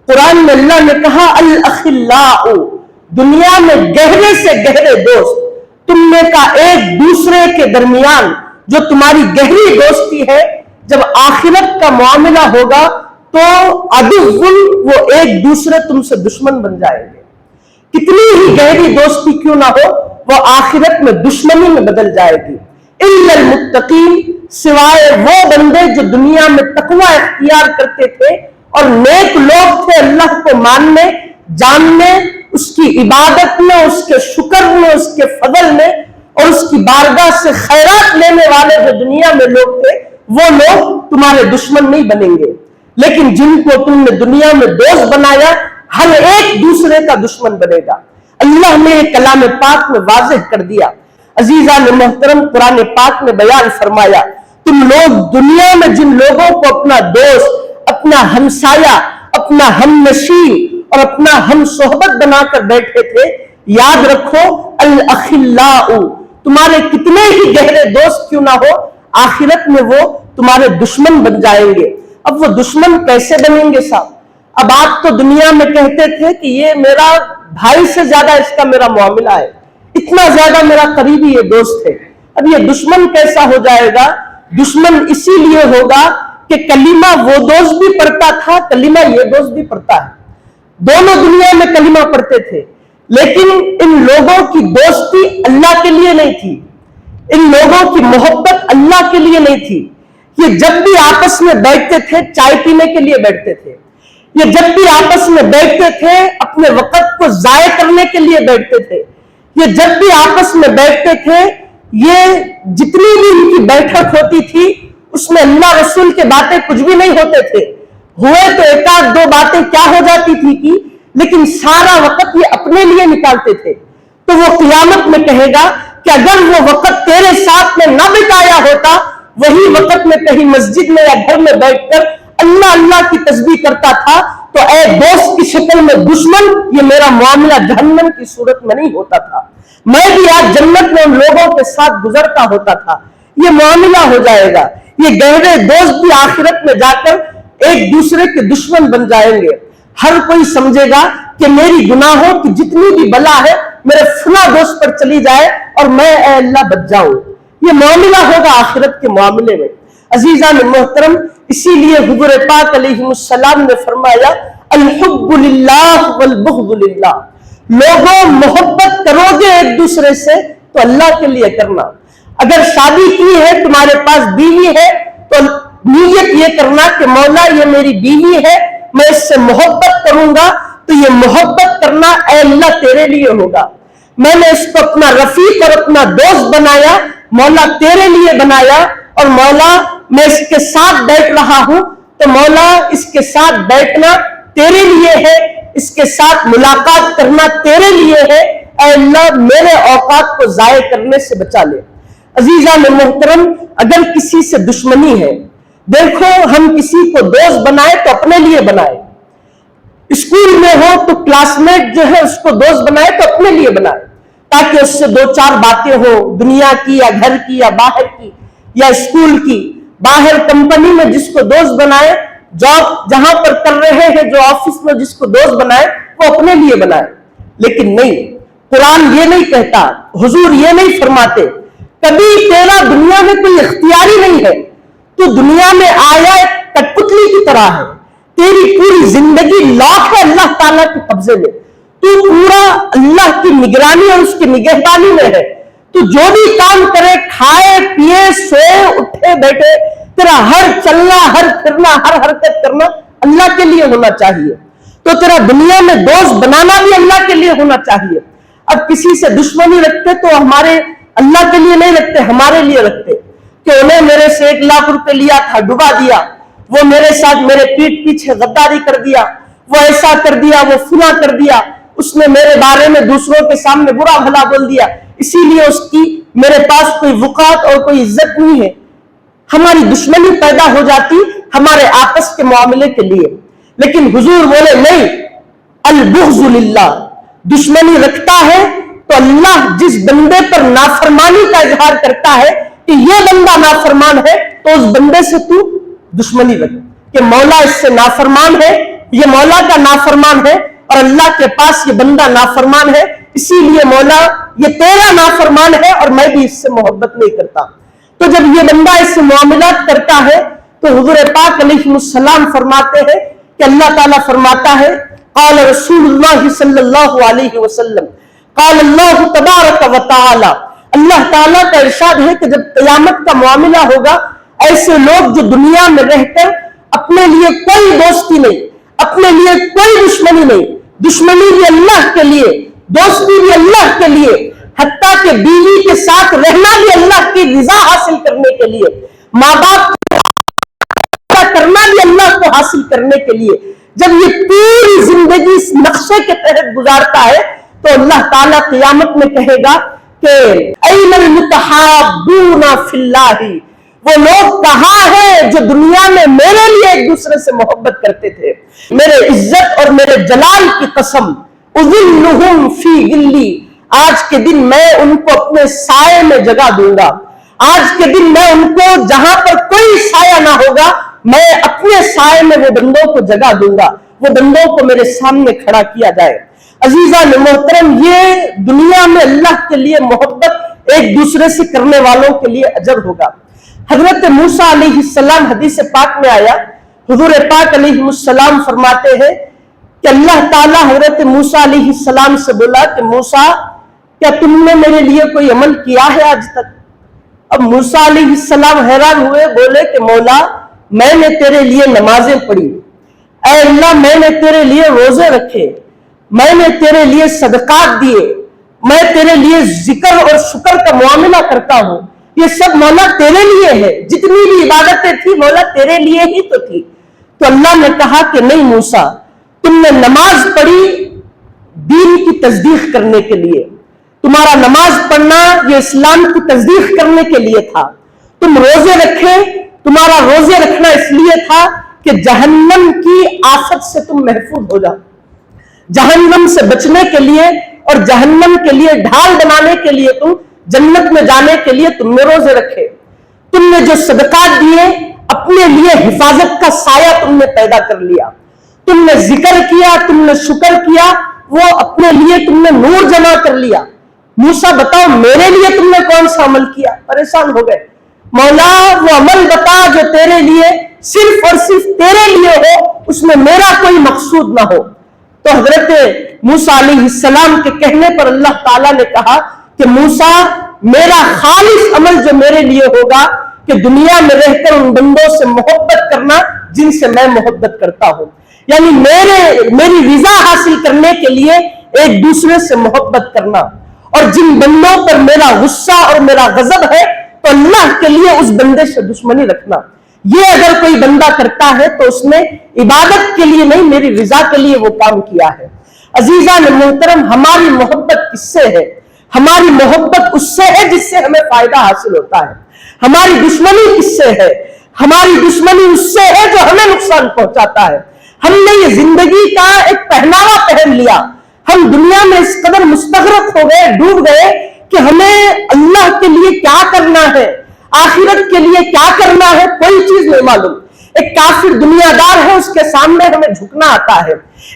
قرآن میں اللہ نے کہا الاخلاء، دنیا میں گہرے سے گہرے دوست تم میں کا ایک دوسرے کے درمیان جو تمہاری گہری دوستی ہے، جب آخرت کا معاملہ ہوگا تو عدو، وہ ایک دوسرے تم سے دشمن بن جائیں گے۔ کتنی ہی گہری دوستی کیوں نہ ہو، وہ آخرت میں دشمنی میں بدل جائے گی۔ الا المتقین، سوائے وہ بندے جو دنیا میں تقوی اختیار کرتے تھے اور نیک لوگ تھے، اللہ کو ماننے، جاننے، اس کی عبادت میں، اس کے شکر میں، اس کے فضل میں اور اس کی بارگاہ سے خیرات لینے والے جو دنیا میں لوگ تھے، وہ لوگ تمہارے دشمن نہیں بنیں گے۔ لیکن جن کو تم نے دنیا میں دوست بنایا، ہر ایک دوسرے کا دشمن بنے گا۔ اللہ نے کلام پاک میں واضح کر دیا۔ عزیزان محترم، قرآن پاک نے بیان فرمایا، تم لوگ دنیا میں جن لوگوں کو اپنا دوست، اپنا ہمسایہ، اپنا ہم نشین اور اپنا ہم صحبت بنا کر بیٹھے تھے، یاد رکھو الاخلاء، تمہارے کتنے ہی گہرے دوست کیوں نہ ہو، آخرت میں وہ تمہارے دشمن بن جائیں گے۔ اب وہ دشمن کیسے بنیں گے صاحب؟ اب آپ تو دنیا میں کہتے تھے کہ یہ میرا بھائی سے زیادہ اس کا میرا معاملہ ہے، اتنا زیادہ میرا قریبی یہ دوست ہے، اب یہ دشمن کیسا ہو جائے گا؟ دشمن اسی لیے ہوگا کہ کلمہ وہ دوست بھی پڑھتا تھا، کلمہ یہ دوست بھی پڑھتا ہے، دونوں دنیا میں کلمہ پڑھتے تھے، لیکن ان لوگوں کی دوستی اللہ کے لیے نہیں تھی، ان لوگوں کی محبت اللہ کے لیے نہیں تھی۔ یہ جب بھی آپس میں بیٹھتے تھے چائے پینے کے لیے بیٹھتے تھے، یہ جب بھی آپس میں بیٹھتے تھے اپنے وقت کو ضائع کرنے کے لیے بیٹھتے تھے، یہ جب بھی آپس میں بیٹھتے تھے، یہ جتنی بھی ان کی بیٹھک ہوتی تھی اس میں اللہ رسول کے باتیں کچھ بھی نہیں ہوتے تھے، ہوئے تو ایک آدھ دو باتیں کیا ہو جاتی تھی کی، لیکن سارا وقت یہ اپنے لیے نکالتے تھے۔ تو وہ قیامت میں کہے گا کہ اگر وہ وقت تیرے ساتھ میں نہ بتایا ہوتا، وہی وقت میں کہیں مسجد میں یا گھر میں بیٹھ کر اللہ اللہ کی تسبیح کرتا تھا، تو اے دوست کی شکل میں دشمن، یہ میرا معاملہ جہنم کی صورت میں نہیں ہوتا تھا، میں بھی آج جنت میں ان لوگوں کے ساتھ گزرتا ہوتا تھا۔ یہ معاملہ ہو جائے گا، یہ گہرے دوست بھی آخرت میں جا کر ایک دوسرے کے دشمن بن جائیں گے۔ ہر کوئی سمجھے گا کہ میری گناہوں کی جتنی بھی بلا ہے میرے فلاں دوست پر چلی جائے اور میں اے اللہ بچ جاؤں۔ یہ معاملہ ہوگا آخرت کے معاملے میں۔ عزیزان محترم، اسی لیے حضور پاک علیہ السلام نے فرمایا الحب للہ والبغض للہ، لوگوں محبت کرو گے ایک دوسرے سے تو اللہ کے لیے کرنا۔ اگر شادی کی ہے، تمہارے پاس بیوی ہے، تو نیت یہ کرنا کہ مولا یہ میری بیوی ہے، میں اس سے محبت کروں گا، تو یہ محبت کرنا اے اللہ تیرے لیے ہوگا۔ میں نے اس کو اپنا رفیق اور اپنا دوست بنایا، مولا تیرے لیے بنایا، اور مولا میں اس کے ساتھ بیٹھ رہا ہوں تو مولا اس کے ساتھ بیٹھنا تیرے لیے ہے، اس کے ساتھ ملاقات کرنا تیرے لیے ہے، اے اللہ میرے اوقات کو ضائع کرنے سے بچا لے۔ عزیزان محترم، اگر کسی سے دشمنی ہے، دیکھو ہم کسی کو دوست بنائے تو اپنے لیے بنائے، اسکول میں ہو تو کلاس میٹ جو ہے اس کو دوست بنائے تو اپنے لیے بنائے، تاکہ اس سے دو چار باتیں ہو، دنیا کی یا گھر کی یا باہر کی یا اسکول کی۔ باہر کمپنی میں جس کو دوست بنائے، جاب جہاں پر کر رہے ہیں جو آفس میں جس کو دوست بنائے، وہ اپنے لیے بنائے۔ لیکن نہیں، قرآن یہ نہیں کہتا، حضور یہ نہیں فرماتے، کبھی تیرا دنیا میں کوئی اختیاری نہیں ہے، تو دنیا میں آیا ایک کٹپتلی کی طرح ہے، تیری پوری زندگی لاکھ ہے اللہ تعالیٰ کے قبضے میں، تو پورا اللہ کی نگرانی اور اس کی نگہبانی میں ہے، تو جو بھی کام کرے، کھائے پیے سوئے اٹھے بیٹھے، تیرا ہر چلنا ہر پھرنا ہر حرکت کرنا اللہ کے لیے ہونا چاہیے، تو تیرا دنیا میں دوست بنانا بھی اللہ کے لیے ہونا چاہیے۔ اب کسی سے دشمنی رکھتے تو ہمارے اللہ کے لیے نہیں رکھتے، ہمارے لیے رکھتے، کہ انہیں میرے سے 1 لاکھ روپے لیا تھا، ڈبا دیا، وہ میرے ساتھ میرے پیٹ پیچھے غداری کر دیا، وہ ایسا کر دیا، وہ فلاں کر دیا، اس نے میرے بارے میں دوسروں کے سامنے برا بھلا بول دیا، اسی لیے اس کی میرے پاس کوئی وقار اور کوئی عزت نہیں ہے۔ ہماری دشمنی پیدا ہو جاتی ہمارے آپس کے معاملے کے لیے، لیکن حضور بولے نہیں، البغض للہ، دشمنی رکھتا ہے تو اللہ جس بندے پر نافرمانی کا اظہار کرتا ہے کہ یہ بندہ نافرمان ہے، تو اس بندے سے تو دشمنی رکھ، کہ مولا اس سے نافرمان ہے، یہ مولا کا نافرمان ہے اور اللہ کے پاس یہ بندہ نافرمان ہے، اسی لیے مولا یہ تیرا نافرمان ہے اور میں بھی اس سے محبت نہیں کرتا۔ تو جب یہ بندہ اس سے معاملات کرتا ہے تو حضور پاک علیہ السلام فرماتے ہیں کہ اللہ تعالیٰ فرماتا ہے قال رسول اللہ صلی اللہ علیہ وسلم قال اللہ تبارک و تعالی، اللہ تعالیٰ کا ارشاد ہے کہ جب قیامت کا معاملہ ہوگا، ایسے لوگ جو دنیا میں رہ کر اپنے لیے کوئی دوستی نہیں، اپنے لیے کوئی دشمنی نہیں، دشمنی بھی اللہ کے لیے، دوستی بھی اللہ کے لیے، حتیٰ کہ بیوی کے ساتھ رہنا بھی اللہ کی رضا حاصل کرنے کے لیے، ماں باپ کا کرنا بھی اللہ کو حاصل کرنے کے لیے، جب یہ پوری زندگی اس نقشے کے تحت گزارتا ہے تو اللہ تعالیٰ قیامت میں کہے گا کہ اَيْنَ الْمُتَحَابُّونَ فِي اللَّهِ، وہ لوگ کہاں ہیں جو دنیا میں میرے لیے ایک دوسرے سے محبت کرتے تھے، میرے عزت اور میرے جلال کی قسم، اُذِلُّهُمْ فِي غِلِّي، آج کے دن میں ان کو اپنے سائے میں جگہ دوں گا، آج کے دن میں ان کو جہاں پر کوئی سایہ نہ ہوگا، میں اپنے سائے میں وہ بندوں کو جگہ دوں گا، وہ بندوں کو میرے سامنے کھڑا کیا جائے۔ عزیزان محترم، یہ دنیا میں اللہ کے لیے محبت ایک دوسرے سے کرنے والوں کے لیے اجر ہوگا۔ حضرت موسیٰ علیہ السلام، حدیث پاک میں آیا، حضور پاک علیہ السلام فرماتے ہیں کہ اللہ تعالیٰ حضرت موسیٰ علیہ السلام سے بولا کہ موسیٰ، کیا تم نے میرے لیے کوئی عمل کیا ہے آج تک؟ اب موسیٰ علیہ السلام حیران ہوئے، بولے کہ مولا میں نے تیرے لیے نمازیں پڑھی، اے اللہ میں نے تیرے لیے روزے رکھے، میں نے تیرے لیے صدقات دیے، میں تیرے لیے ذکر اور شکر کا معاملہ کرتا ہوں، یہ سب مولا تیرے لیے ہے، جتنی بھی عبادتیں تھی مولا تیرے لیے ہی تو تھی۔ تو اللہ نے کہا کہ نہیں موسیٰ، تم نے نماز پڑھی دین کی تصدیق کرنے کے لیے، تمہارا نماز پڑھنا یہ اسلام کی تصدیق کرنے کے لیے تھا، تم روزے رکھے، تمہارا روزے رکھنا اس لیے تھا کہ جہنم کی آفت سے تم محفوظ ہو جاؤ، جہنم سے بچنے کے لیے اور جہنم کے لیے ڈھال بنانے کے لیے، تم جنت میں جانے کے لیے تم نے روزے رکھے، تم نے جو صدقات دیے اپنے لیے حفاظت کا سایہ تم نے پیدا کر لیا، تم نے ذکر کیا، تم نے شکر کیا، وہ اپنے لیے تم نے نور جمع کر لیا۔ موسیٰ بتاؤ میرے لیے تم نے کون سا عمل کیا؟ پریشان ہو گئے، مولا وہ عمل بتا جو تیرے لیے صرف اور صرف تیرے لیے ہو، اس میں میرا کوئی مقصود نہ ہو۔ تو حضرت موسیٰ علیہ السلام کے کہنے پر اللہ تعالیٰ نے کہا کہ موسیٰ میرا خالص عمل جو میرے لیے ہوگا کہ دنیا میں رہ کر ان بندوں سے محبت کرنا جن سے میں محبت کرتا ہوں، یعنی میری رضا حاصل کرنے کے لیے ایک دوسرے سے محبت کرنا، اور جن بندوں پر میرا غصہ اور میرا غضب ہے تو اللہ کے لیے اس بندے سے دشمنی رکھنا۔ یہ اگر کوئی بندہ کرتا ہے تو اس نے عبادت کے لیے نہیں، میری رضا کے لیے وہ کام کیا ہے۔ عزیزان محترم، ہماری محبت کس سے ہے؟ ہماری محبت اس سے ہے جس سے ہمیں فائدہ حاصل ہوتا ہے۔ ہماری دشمنی کس سے ہے؟ ہماری دشمنی اس سے ہے جو ہمیں نقصان پہنچاتا ہے۔ ہم نے یہ زندگی کا ایک پہناوا پہن لیا، ہم دنیا میں اس قدر مستغرق ہو گئے، ڈوب گئے کہ ہمیں اللہ کے لیے کیا کرنا ہے، آخرت کے لیے کیا کرنا ہے، کوئی چیز نہیں معلوم۔ ایک کافر دنیا دار ہے، اس کے سامنے ہمیں جھکنا آتا ہے،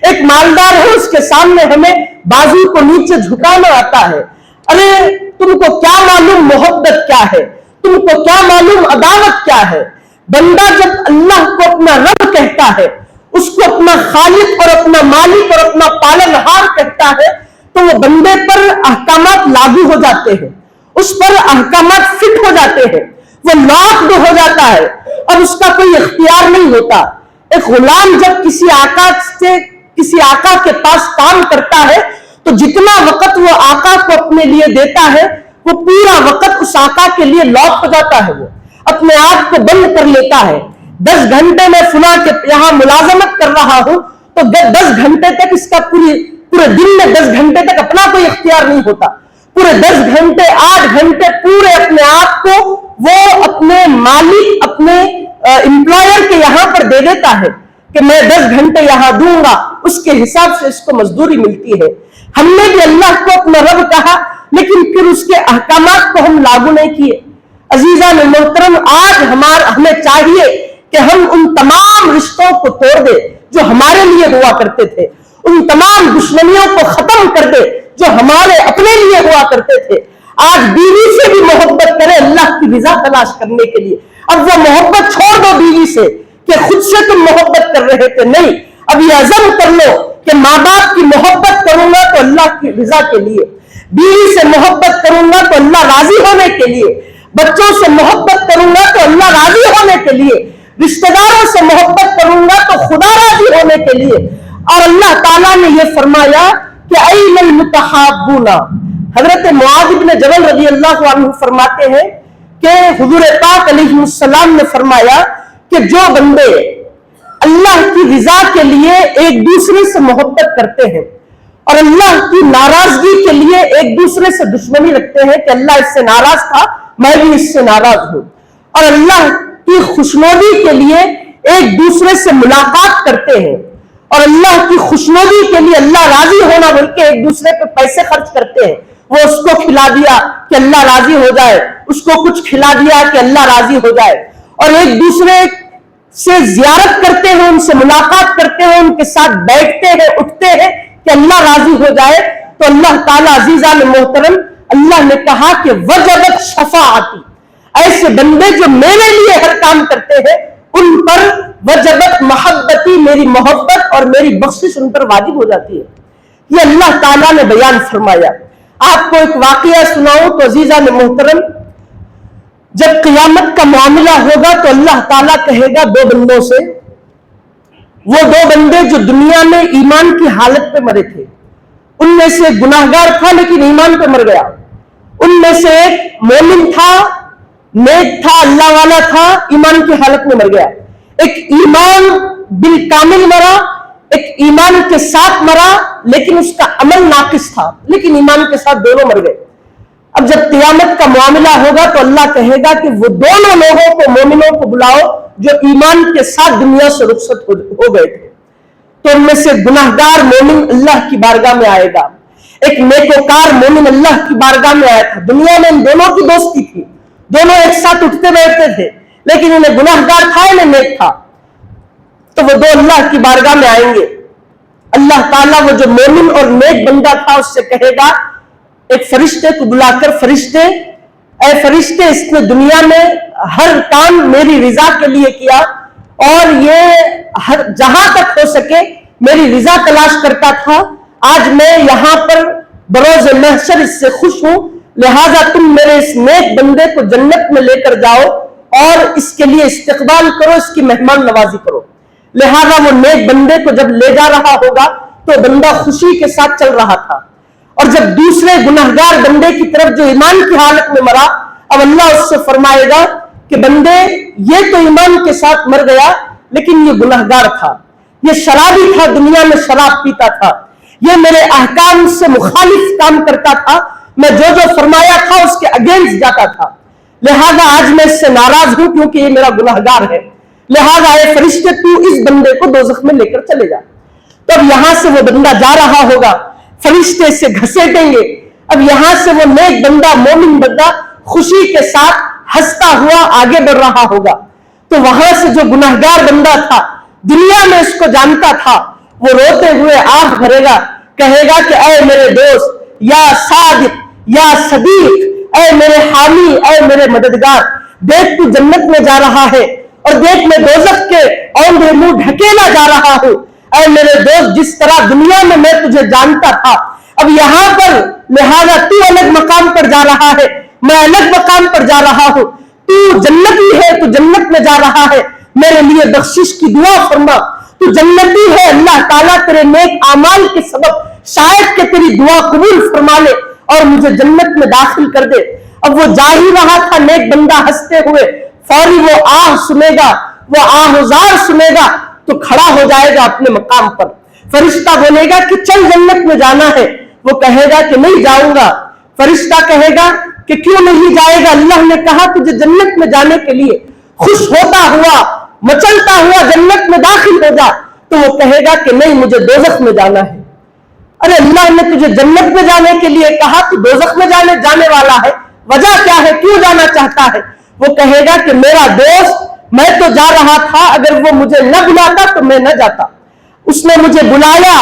ایک مالدار ہے، اس کے سامنے ہمیں بازو کو نیچے جھکانا آتا ہے۔ ارے تم کو کیا معلوم محبت کیا ہے، تم کو کیا معلوم عداوت کیا ہے۔ بندہ جب اللہ کو اپنا رب کہتا ہے، اس کو اپنا خالق اور اپنا مالک اور اپنا پالنہار کہتا ہے، تو وہ بندے پر احکامات لاگو ہو جاتے ہیں، اس پر احکامات فٹ ہو جاتے ہیں، وہ لاکڈ ہو جاتا ہے، اب اس کا کوئی اختیار نہیں ہوتا۔ ایک غلام جب کسی آقا کے پاس کام کرتا ہے تو جتنا وقت وہ آقا کو اپنے لیے دیتا ہے وہ پورا وقت اس آقا کے لیے لاک ہو جاتا ہے، وہ اپنے آپ کو بند کر لیتا ہے۔ 10 گھنٹے میں فلاں کے یہاں ملازمت کر رہا ہوں تو 10 گھنٹے تک اس کا پورے دن میں 10 گھنٹے تک اپنا کوئی اختیار نہیں ہوتا، پورے 10 گھنٹے 8 گھنٹے پورے اپنے آپ کو وہ اپنے مالک اپنے امپلائر کے یہاں پر دے دیتا ہے کہ میں 10 گھنٹے یہاں دوں گا، اس کے حساب سے اس کو مزدوری ملتی ہے۔ ہم نے بھی اللہ کو اپنا رب کہا لیکن پھر اس کے احکامات کو ہم لاگو نہیں کیے۔ عزیزان محترم، آج ہمیں چاہیے کہ ہم ان تمام رشتوں کو توڑ دیں جو جو ہمارے لیے ہوا کرتے تھے، ان تمام دشمنیوں کو ختم کر دے جو ہمارے اپنے لیے ہوا کرتے تھے۔ آج بیوی سے بھی محبت کرے اللہ کی رضا تلاش کرنے کے لیے۔ اب وہ محبت چھوڑ دو بیوی سے کہ خود سے تم محبت کر رہے تھے، نہیں، اب یہ عزم کر لو کہ ماں باپ کی محبت کروں گا تو اللہ کی رضا کے لیے، بیوی سے محبت کروں گا تو اللہ راضی ہونے کے لیے، بچوں سے محبت کروں گا تو اللہ راضی ہونے کے لیے، رشتہ داروں سے محبت کروں گا تو خدا راضی ہونے کے لیے۔ اور اللہ تعالیٰ نے یہ فرمایا کہ اَيْنَ الْمُتَحَابُّونَ، حضرت معاذ بن جبل رضی اللہ عنہ فرماتے ہیں کہ حضور پاک علیہ السلام نے فرمایا کہ جو بندے اللہ کی رضا کے لیے ایک دوسرے سے محبت کرتے ہیں اور اللہ کی ناراضگی کے لیے ایک دوسرے سے دشمنی رکھتے ہیں کہ اللہ اس سے ناراض تھا میں بھی اس سے ناراض ہوں، اور اللہ کی خوشنودی کے لیے ایک دوسرے سے ملاقات کرتے ہیں اور اللہ کی خوشنودی کے لیے اللہ راضی ہونا بول کے ایک دوسرے پہ پیسے خرچ کرتے ہیں، وہ اس کو کھلا دیا کہ اللہ راضی ہو جائے، اس کو کچھ کھلا دیا کہ اللہ راضی ہو جائے، اور ایک دوسرے سے زیارت کرتے ہیں، ان سے ملاقات کرتے ہیں، ان کے ساتھ بیٹھتے ہیں، اٹھتے ہیں کہ اللہ راضی ہو جائے، تو اللہ تعالیٰ عزیزان محترم اللہ نے کہا کہ وجبت شفاعتی، ایسے بندے جو میرے لیے ہر کام کرتے ہیں ان پر وجبت محبتی، میری محبت اور میری بخشش ان پر واجب ہو جاتی ہے۔ یہ اللہ تعالیٰ نے بیان فرمایا۔ آپ کو ایک واقعہ سناؤں تو عزیزان محترم، جب قیامت کا معاملہ ہوگا تو اللہ تعالیٰ کہے گا دو بندوں سے، وہ دو بندے جو دنیا میں ایمان کی حالت پہ مرے تھے، ان میں سے گناہگار تھا لیکن ایمان پہ مر گیا، ان میں سے ایک مومن تھا، نیک تھا، اللہ والا تھا، ایمان کی حالت میں مر گیا، ایک ایمان بالکامل مرا، ایک ایمان کے ساتھ مرا لیکن اس کا عمل ناقص تھا، لیکن ایمان کے ساتھ دونوں مر گئے۔ اب جب قیامت کا معاملہ ہوگا تو اللہ کہے گا کہ وہ دونوں لوگوں کو، مومنوں کو بلاؤ جو ایمان کے ساتھ دنیا سے رخصت ہو گئے تھے، تو ان میں سے گناہگار مومن اللہ کی بارگاہ میں آئے گا، ایک نیکوکار مومن اللہ کی بارگاہ میں آیا تھا۔ دنیا میں ان دونوں کی دوستی تھی، دونوں ایک ساتھ اٹھتے بیٹھتے تھے، لیکن انہیں گناہگار تھا انہیں نیک تھا، تو وہ دو اللہ کی بارگاہ میں آئیں گے۔ اللہ تعالیٰ وہ جو مومن اور نیک بندہ تھا اس سے کہے گا، ایک فرشتے کو بلا کر، فرشتے، اے فرشتے، اس نے دنیا میں ہر کام میری رضا کے لیے کیا اور یہ جہاں تک ہو سکے میری رضا تلاش کرتا تھا، آج میں یہاں پر بروز محشر اس سے خوش ہوں، لہٰذا تم میرے اس نیک بندے کو جنت میں لے کر جاؤ اور اس کے لیے استقبال کرو، اس کی مہمان نوازی کرو۔ لہٰذا وہ نیک بندے کو جب لے جا رہا ہوگا تو بندہ خوشی کے ساتھ چل رہا تھا، اور جب دوسرے گناہگار بندے کی طرف جو ایمان کی حالت میں مرا، اب اللہ اس سے فرمائے گا کہ بندے یہ تو ایمان کے ساتھ مر گیا لیکن یہ گناہگار تھا، یہ شرابی تھا، دنیا میں شراب پیتا تھا، یہ میرے احکام سے مخالف کام کرتا تھا، میں جو جو فرمایا تھا اس کے اگینسٹ جاتا تھا، لہذا آج میں اس سے ناراض ہوں کیونکہ یہ میرا گناہگار ہے، لہذا اے فرشتے تو اس بندے کو دوزخ میں لے کر چلے جا۔ تب یہاں سے وہ بندہ جا رہا ہوگا، فرشتے سے گھسیٹیں گے، اب یہاں سے وہ نیک بندہ، مومن بندہ خوشی کے ساتھ ہنستا ہوا آگے بڑھ رہا ہوگا، تو وہاں سے جو گناہگار بندہ تھا، دنیا میں اس کو جانتا تھا، وہ روتے ہوئے آنکھ بھرے گا، کہے گا کہ اے میرے دوست، یا صادق، یا صدیق، اے میرے حامی، اے میرے مددگار، دیکھ تو جنت میں جا رہا ہے اور دیکھ میں دوزخ کے اوندھے منہ ڈھکیلا جا رہا ہوں، اے میرے دوست جس طرح دنیا میں میں تجھے جانتا تھا، اب یہاں پر لہذا تو الگ مقام پر جا رہا ہے، میں الگ مقام پر جا رہا ہوں، تو جنتی ہے، تو جنت میں جا رہا ہے، میرے لیے بخشش کی دعا فرما، تو جنتی ہے، اللہ تعالیٰ تیرے نیک اعمال کے سبب شاید کہ تیری دعا قبول فرما لے اور مجھے جنت میں داخل کر دے۔ اب وہ جا ہی رہا تھا، نیک بندہ ہنستے ہوئے، فوری وہ آہ سنے گا، وہ آہزار سنے گا تو کھڑا ہو جائے گا اپنے مقام پر، فرشتہ بولے گا کہ چل جنت میں جانا ہے، وہ کہے گا کہ نہیں جاؤں گا، فرشتہ کہے گا کہ کیوں نہیں جائے گا، اللہ نے کہا تجھے جنت میں جانے کے لیے، خوش ہوتا ہوا مچلتا ہوا جنت میں داخل ہو جا، تو وہ کہے گا کہ نہیں مجھے دوزخ میں جانا ہے۔ ارے اللہ نے تجھے جنت میں جانے کے لیے کہا، تو دوزخ میں جانے والا ہے، وجہ کیا ہے، کیوں جانا چاہتا ہے؟ وہ کہے گا کہ میرا دوست، میں تو جا رہا تھا، اگر وہ مجھے نہ بلاتا تو میں نہ جاتا، اس نے مجھے بلایا،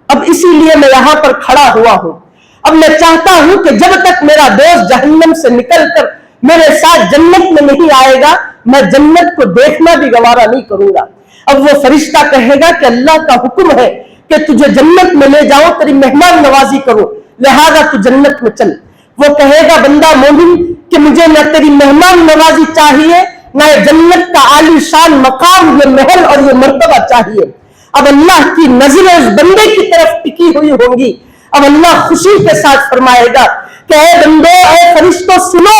اب اسی لیے میں یہاں پر کھڑا ہوا ہوں۔ اب میں چاہتا ہوں کہ جب تک میرا دوست جہنم سے نکل کر میرے ساتھ جنت میں نہیں آئے گا، میں جنت کو دیکھنا بھی گوارا نہیں کروں گا۔ اب وہ فرشتہ کہے گا کہ اللہ کا حکم ہے کہ تجھے جنت میں لے جاؤ، تیری مہمان نوازی کرو، لہذا تو جنت میں چل۔ وہ کہے گا بندہ مومن کہ مجھے نہ تیری مہمان نوازی چاہیے، نہ جنت کا عالی شان مقام، یہ محل اور یہ مرتبہ چاہیے۔ اب اللہ کی نظریں اس بندے کی طرف ٹکی ہوئی ہوں گی۔ اب اللہ خوشی کے ساتھ فرمائے گا کہ اے بندو، اے فرشتوں سنو،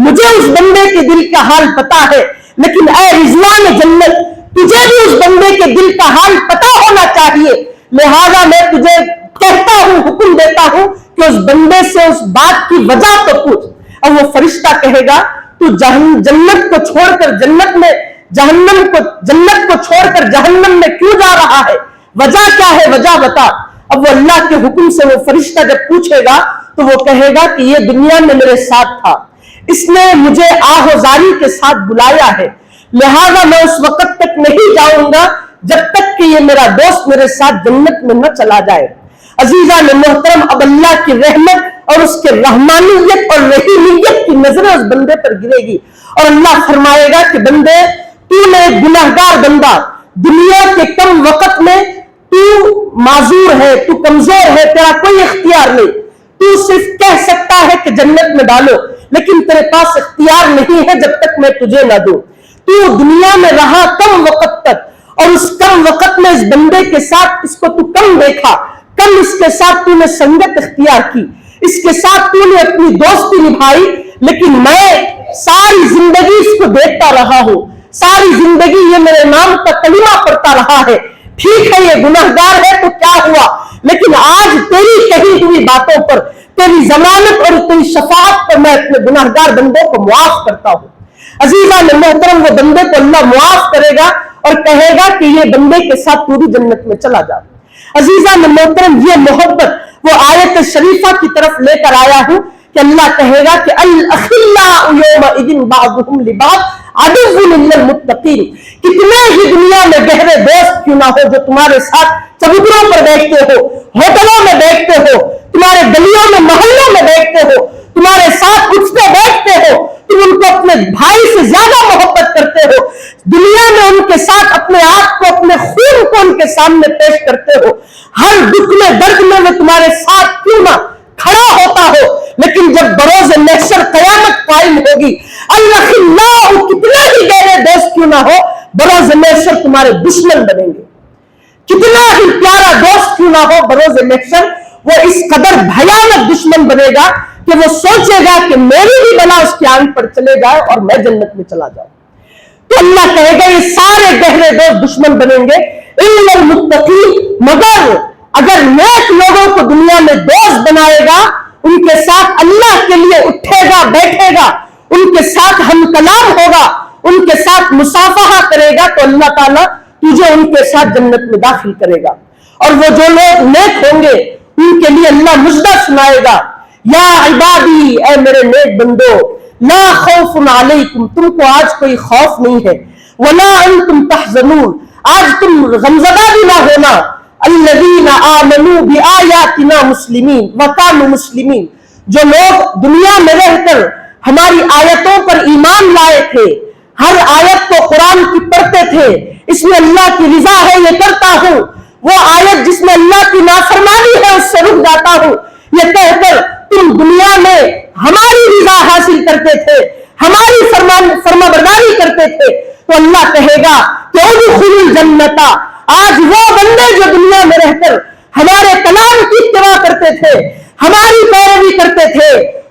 مجھے اس بندے کے دل کا حال پتا ہے، لیکن اے رضوان جنت، تجھے بھی اس بندے کے دل کا حال پتا ہونا چاہیے، لہذا میں تجھے کہتا ہوں، حکم دیتا ہوں کہ اس بندے سے اس بات کی وجہ تو پوچھ۔ اب وہ فرشتہ کہے گا تو جنت کو چھوڑ کر جنت کو چھوڑ کر جہنم میں کیوں جا رہا ہے، وجہ کیا ہے، وجہ بتا۔ اب وہ اللہ کے حکم سے وہ فرشتہ جب پوچھے گا تو وہ کہے گا کہ یہ دنیا میں میرے ساتھ تھا، اس نے مجھے آہوزاری کے ساتھ بلایا ہے، لہذا میں اس وقت تک نہیں جاؤں گا جب تک کہ یہ میرا دوست میرے ساتھ جنت میں نہ چلا جائے۔ عزیزان محترم، اب اللہ کی رحمت اور اس کے رحمانیت اور رحیمیت کی نظریں اس بندے پر گرے گی، اور اللہ فرمائے گا کہ بندے، تو نے گناہگار بندہ، دنیا کے کم وقت میں تو معذور ہے، تو کمزور ہے، تیرا کوئی اختیار نہیں، تو صرف کہہ سکتا ہے کہ جنت میں ڈالو، لیکن تیرے پاس اختیار نہیں ہے جب تک میں تجھے نہ دوں۔ تو دنیا میں رہا کم وقت تک، اور اس کم وقت میں اس بندے کے ساتھ اس کو تو کم دیکھا، کم اس کے ساتھ تو نے سنگت اختیار کی، اس کے ساتھ تو نے اپنی دوستی نبھائی، لیکن میں ساری زندگی اس کو دیکھتا رہا ہوں، ساری زندگی یہ میرے نام کا کلمہ پڑھتا رہا ہے۔ ٹھیک ہے یہ گناہگار ہے تو کیا ہوا، لیکن آج تیری کہی ہوئی باتوں پر، تیری ضمانت اور تیری شفاعت پر میں اپنے گناہگار بندوں کو معاف کرتا ہوں۔ عزیزان محترم، وہ بندے کو اللہ معاف کرے گا اور کہے گا کہ یہ بندے کے ساتھ پوری جنت میں چلا جا۔ عزیزان محترم، یہ محبت وہ آیت شریفہ کی طرف لے کر آیا ہوں کہ اللہ کہے گا کہ الاخلاء یومئذ بعضهم لبعض عدو الا المتقین۔ کتنے ہی دنیا میں گہرے دوست کیوں نہ ہو جو تمہارے ساتھ چبوتروں پر بیٹھتے ہو، ہوٹلوں میں بیٹھتے ہو، تمہارے گلیوں میں محلوں میں بیٹھتے ہو، تمہارے ساتھ اٹھتے بیٹھتے ہو، تم ان کو اپنے بھائی سے زیادہ محبت کرتے ہو، دنیا میں ان کے ساتھ اپنے آپ کو، اپنے خون کو ان کے سامنے پیش کرتے ہو، ہر دکھ میں درد میں وہ تمہارے ساتھ کیوں نہ کھڑا ہوتا ہو، لیکن جب بروز محشر قیامت قائم ہوگی، الاخلاء کتنا ہی گہرے دوست کیوں نہ ہو، بروز محشر تمہارے دشمن بنیں گے۔ کتنا ہی پیارا دوست کیوں نہ ہو، بروز محشر وہ اس قدر بھیانک دشمن بنے گا کہ وہ سوچے گا کہ میری بھی بلا اس کی آنکھ پر چلے جائے اور میں جنت میں چلا جاؤں۔ تو اللہ کہے گا یہ سارے گہرے دوست دشمن بنیں گے، الا المتقین، مگر اگر نیک لوگوں کو دنیا میں دوست بنائے گا، ان کے ساتھ اللہ کے لیے اٹھے گا، بیٹھے گا، ان کے ساتھ ہم کلام ہوگا، ان کے ساتھ مصافحہ کرے گا، تو اللہ تعالیٰ تجھے ان کے ساتھ جنت میں داخل کرے گا۔ اور وہ جو لوگ نیک ہوں گے ان کے لیے اللہ مژدہ سنائے گا، یا عبادی، اے میرے نیک بندو، لا خوف علیکم، تم کو آج کوئی خوف نہیں ہے، ولا انتم تحزنون، آج تم غمزدہ بھی نہ ہونا، الذین آمنوا بآیاتنا مسلمین وکانوا مسلمین، جو لوگ دنیا میں رہ کر ہماری آیتوں پر ایمان لائے تھے، ہر آیت کو قرآن کی پڑھتے تھے، اس میں اللہ کی رضا ہے یہ کرتا ہوں، وہ آیت جس میں اللہ کی نافرمانی ہے اس سے رک جاتا ہوں، یہ کہہ کر تم دنیا میں ہماری رضا حاصل کرتے تھے، ہماری فرمانبرداری کرتے تھے، تو اللہ کہے گا کہ ادخلوا الجنت، آج وہ بندے جو دنیا میں رہ کر ہمارے کلام کی اتباع کرتے تھے، ہماری پیروی کرتے تھے،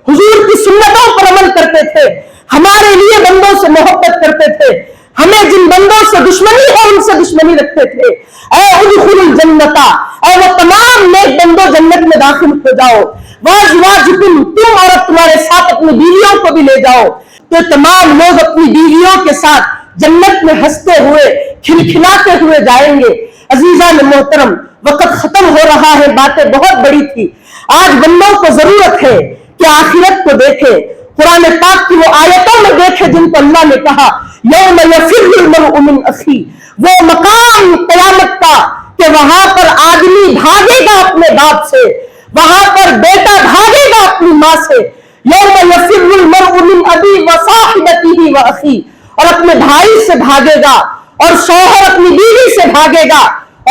حضور کی سنتوں پر عمل کرتے تھے، ہمارے لیے بندوں سے محبت کرتے تھے، ہمیں جن بندوں سے دشمنی ہے ان سے دشمنی رکھتے تھے، اے ادخلوا الجنت، اے وہ تمام نیک بندوں جنت میں داخل ہو جاؤ، وازواجکم، تم اور تمہارے ساتھ اپنی بیویوں کو بھی لے جاؤ، تو تمام لوگ اپنی بیویوں کے ساتھ جنت میں ہنستے ہوئے کھلکھلاتے ہوئے جائیں گے۔ عزیزان محترم، وقت ختم ہو رہا ہے، باتیں بہت بڑی تھی، آج بندوں کو ضرورت ہے کہ آخرت کو دیکھے، قرآن پاک کی وہ آیتوں میں دیکھے جن کو اللہ نے کہا یوم یفر المرء من اخیہ، وہ مقام قیامت کا کہ وہاں پر آدمی بھاگے گا اپنے باپ سے, وہاں پر بیٹا بھاگے گا اپنی ماں سے. یوم یفر المرء من ابی وصاحبتہ واخی, اور اپنے بھائی سے بھاگے گا, اور شوہر اپنی بیوی سے بھاگے گا,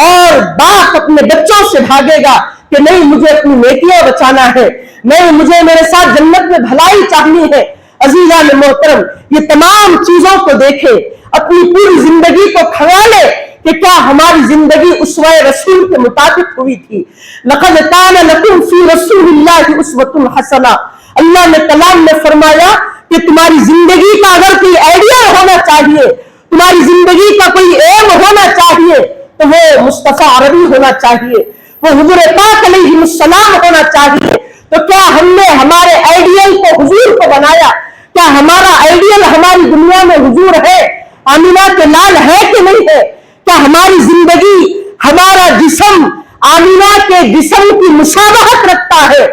اور باپ اپنے بچوں سے بھاگے گا کہ نہیں مجھے اپنی بیٹیاں بچانا ہے, نہیں مجھے میرے ساتھ جنت میں بھلائی چاہنی ہے. عزیزان محترم, یہ تمام چیزوں کو دیکھے, اپنی پوری زندگی کو کھنگالے کہ کیا ہماری زندگی اسوہ رسول کے مطابق ہوئی تھی. لقد کان لکم فی رسول اللہ اسوۃ حسنہ, اللہ نے کلام میں فرمایا کہ تمہاری زندگی کا اگر کوئی آئیڈیا ہونا چاہیے, تمہاری زندگی کا کوئی ایم ہونا چاہیے, تو وہ مصطفیٰ عربی ہونا چاہیے, وہ حضور پاک علیہ السلام ہونا چاہیے. تو کیا ہم نے ہمارے آئیڈیل کو حضور کو بنایا؟ کیا ہمارا آئیڈیل ہماری دنیا میں حضور ہے, آمینہ کے لال ہے کہ نہیں ہے؟ کیا ہماری زندگی, ہمارا جسم آمینہ کے جسم کی مشابہت رکھتا ہے؟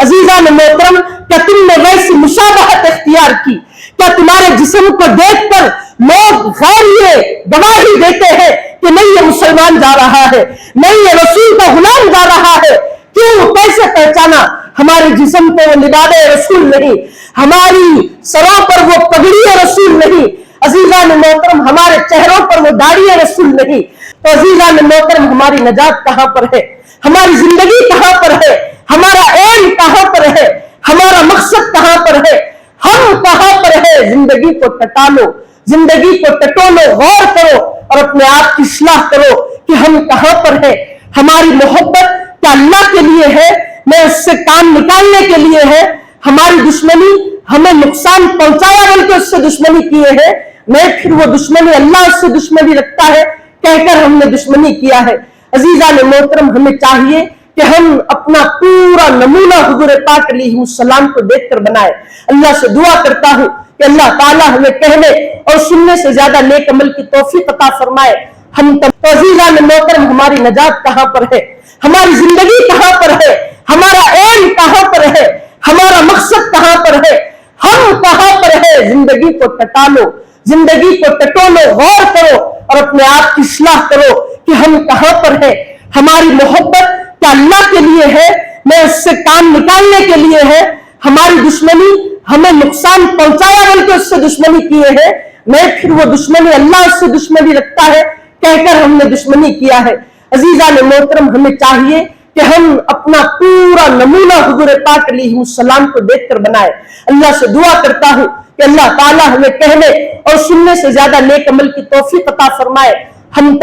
عزیزان محترم, کیا تم نے ویسی مشابہت اختیار کی؟ کیا تمہارے جسم کو دیکھ کر لوگ غیر یہ گواہی دیتے ہیں کہ نہیں یہ مسلمان جا رہا ہے, نہیں یہ رسول کا غلام جا رہا ہے؟ کیوں, کیسے پہچانا؟ ہمارے جسم پہ وہ لباس رسول نہیں, ہماری سروں پر وہ پگڑی رسول نہیں, عزیزان محترم ہمارے چہروں پر وہ داڑھی رسول نہیں. تو عزیزان محترم ہماری نجات کہاں پر ہے؟ ہماری زندگی کہاں پر ہے؟ ہمارا ایم کہاں پر ہے؟ ہمارا مقصد کہاں پر ہے؟ ہم کہاں پر ہے؟ زندگی کو ٹٹالو, زندگی کو ٹٹولو, غور کرو اور اپنے آپ کی اصلاح کرو کہ ہم کہاں پر ہے. ہماری محبت کیا اللہ کے لیے ہے, میں اس سے کام نکالنے کے لیے ہے؟ ہماری دشمنی ہمیں نقصان پہنچایا بلکہ اس سے دشمنی کیے ہے, میں پھر وہ دشمنی اللہ اس سے دشمنی رکھتا ہے کہہ کر ہم نے دشمنی کیا ہے. عزیزان محترم ہمیں چاہیے کہ ہم اپنا پورا نمونہ حضور پاک علیہ السلام کو دیکھ کر بنائے. اللہ سے دعا کرتا ہوں کہ اللہ تعالیٰ ہمیں کہنے اور سننے سے زیادہ نیک عمل کی توفیق عطا فرمائے. ہم عزیزان محترم ہماری نجات کہاں پر ہے؟ ہماری زندگی کہاں پر ہے؟ ہمارا ایم کہاں پر ہے؟ ہمارا مقصد کہاں پر ہے؟ ہم کہاں پر ہے؟ زندگی کو ٹٹالو, زندگی کو ٹٹولو, غور کرو اور اپنے آپ کی اصلاح کرو کہ ہم کہاں پر ہے. ہماری محبت کیا اللہ کے لیے ہے, میں اس سے کام نکالنے کے لیے ہے؟ ہماری دشمنی ہمیں نقصان پہنچایا بلکہ اس سے دشمنی کیے ہے, میں پھر وہ دشمنی اللہ اس سے دشمنی رکھتا ہے کہہ کر ہم نے دشمنی کیا ہے. عزیزان محترم ہمیں چاہیے کہ ہم اپنا پورا نمونہ حضور پاک علیہ السلام کو دیکھ کر بنائے. اللہ سے دعا کرتا ہوں کہ اللہ تعالیٰ ہمیں کہنے اور سننے سے زیادہ نیک عمل کی توفیق عطا فرمائے. ہم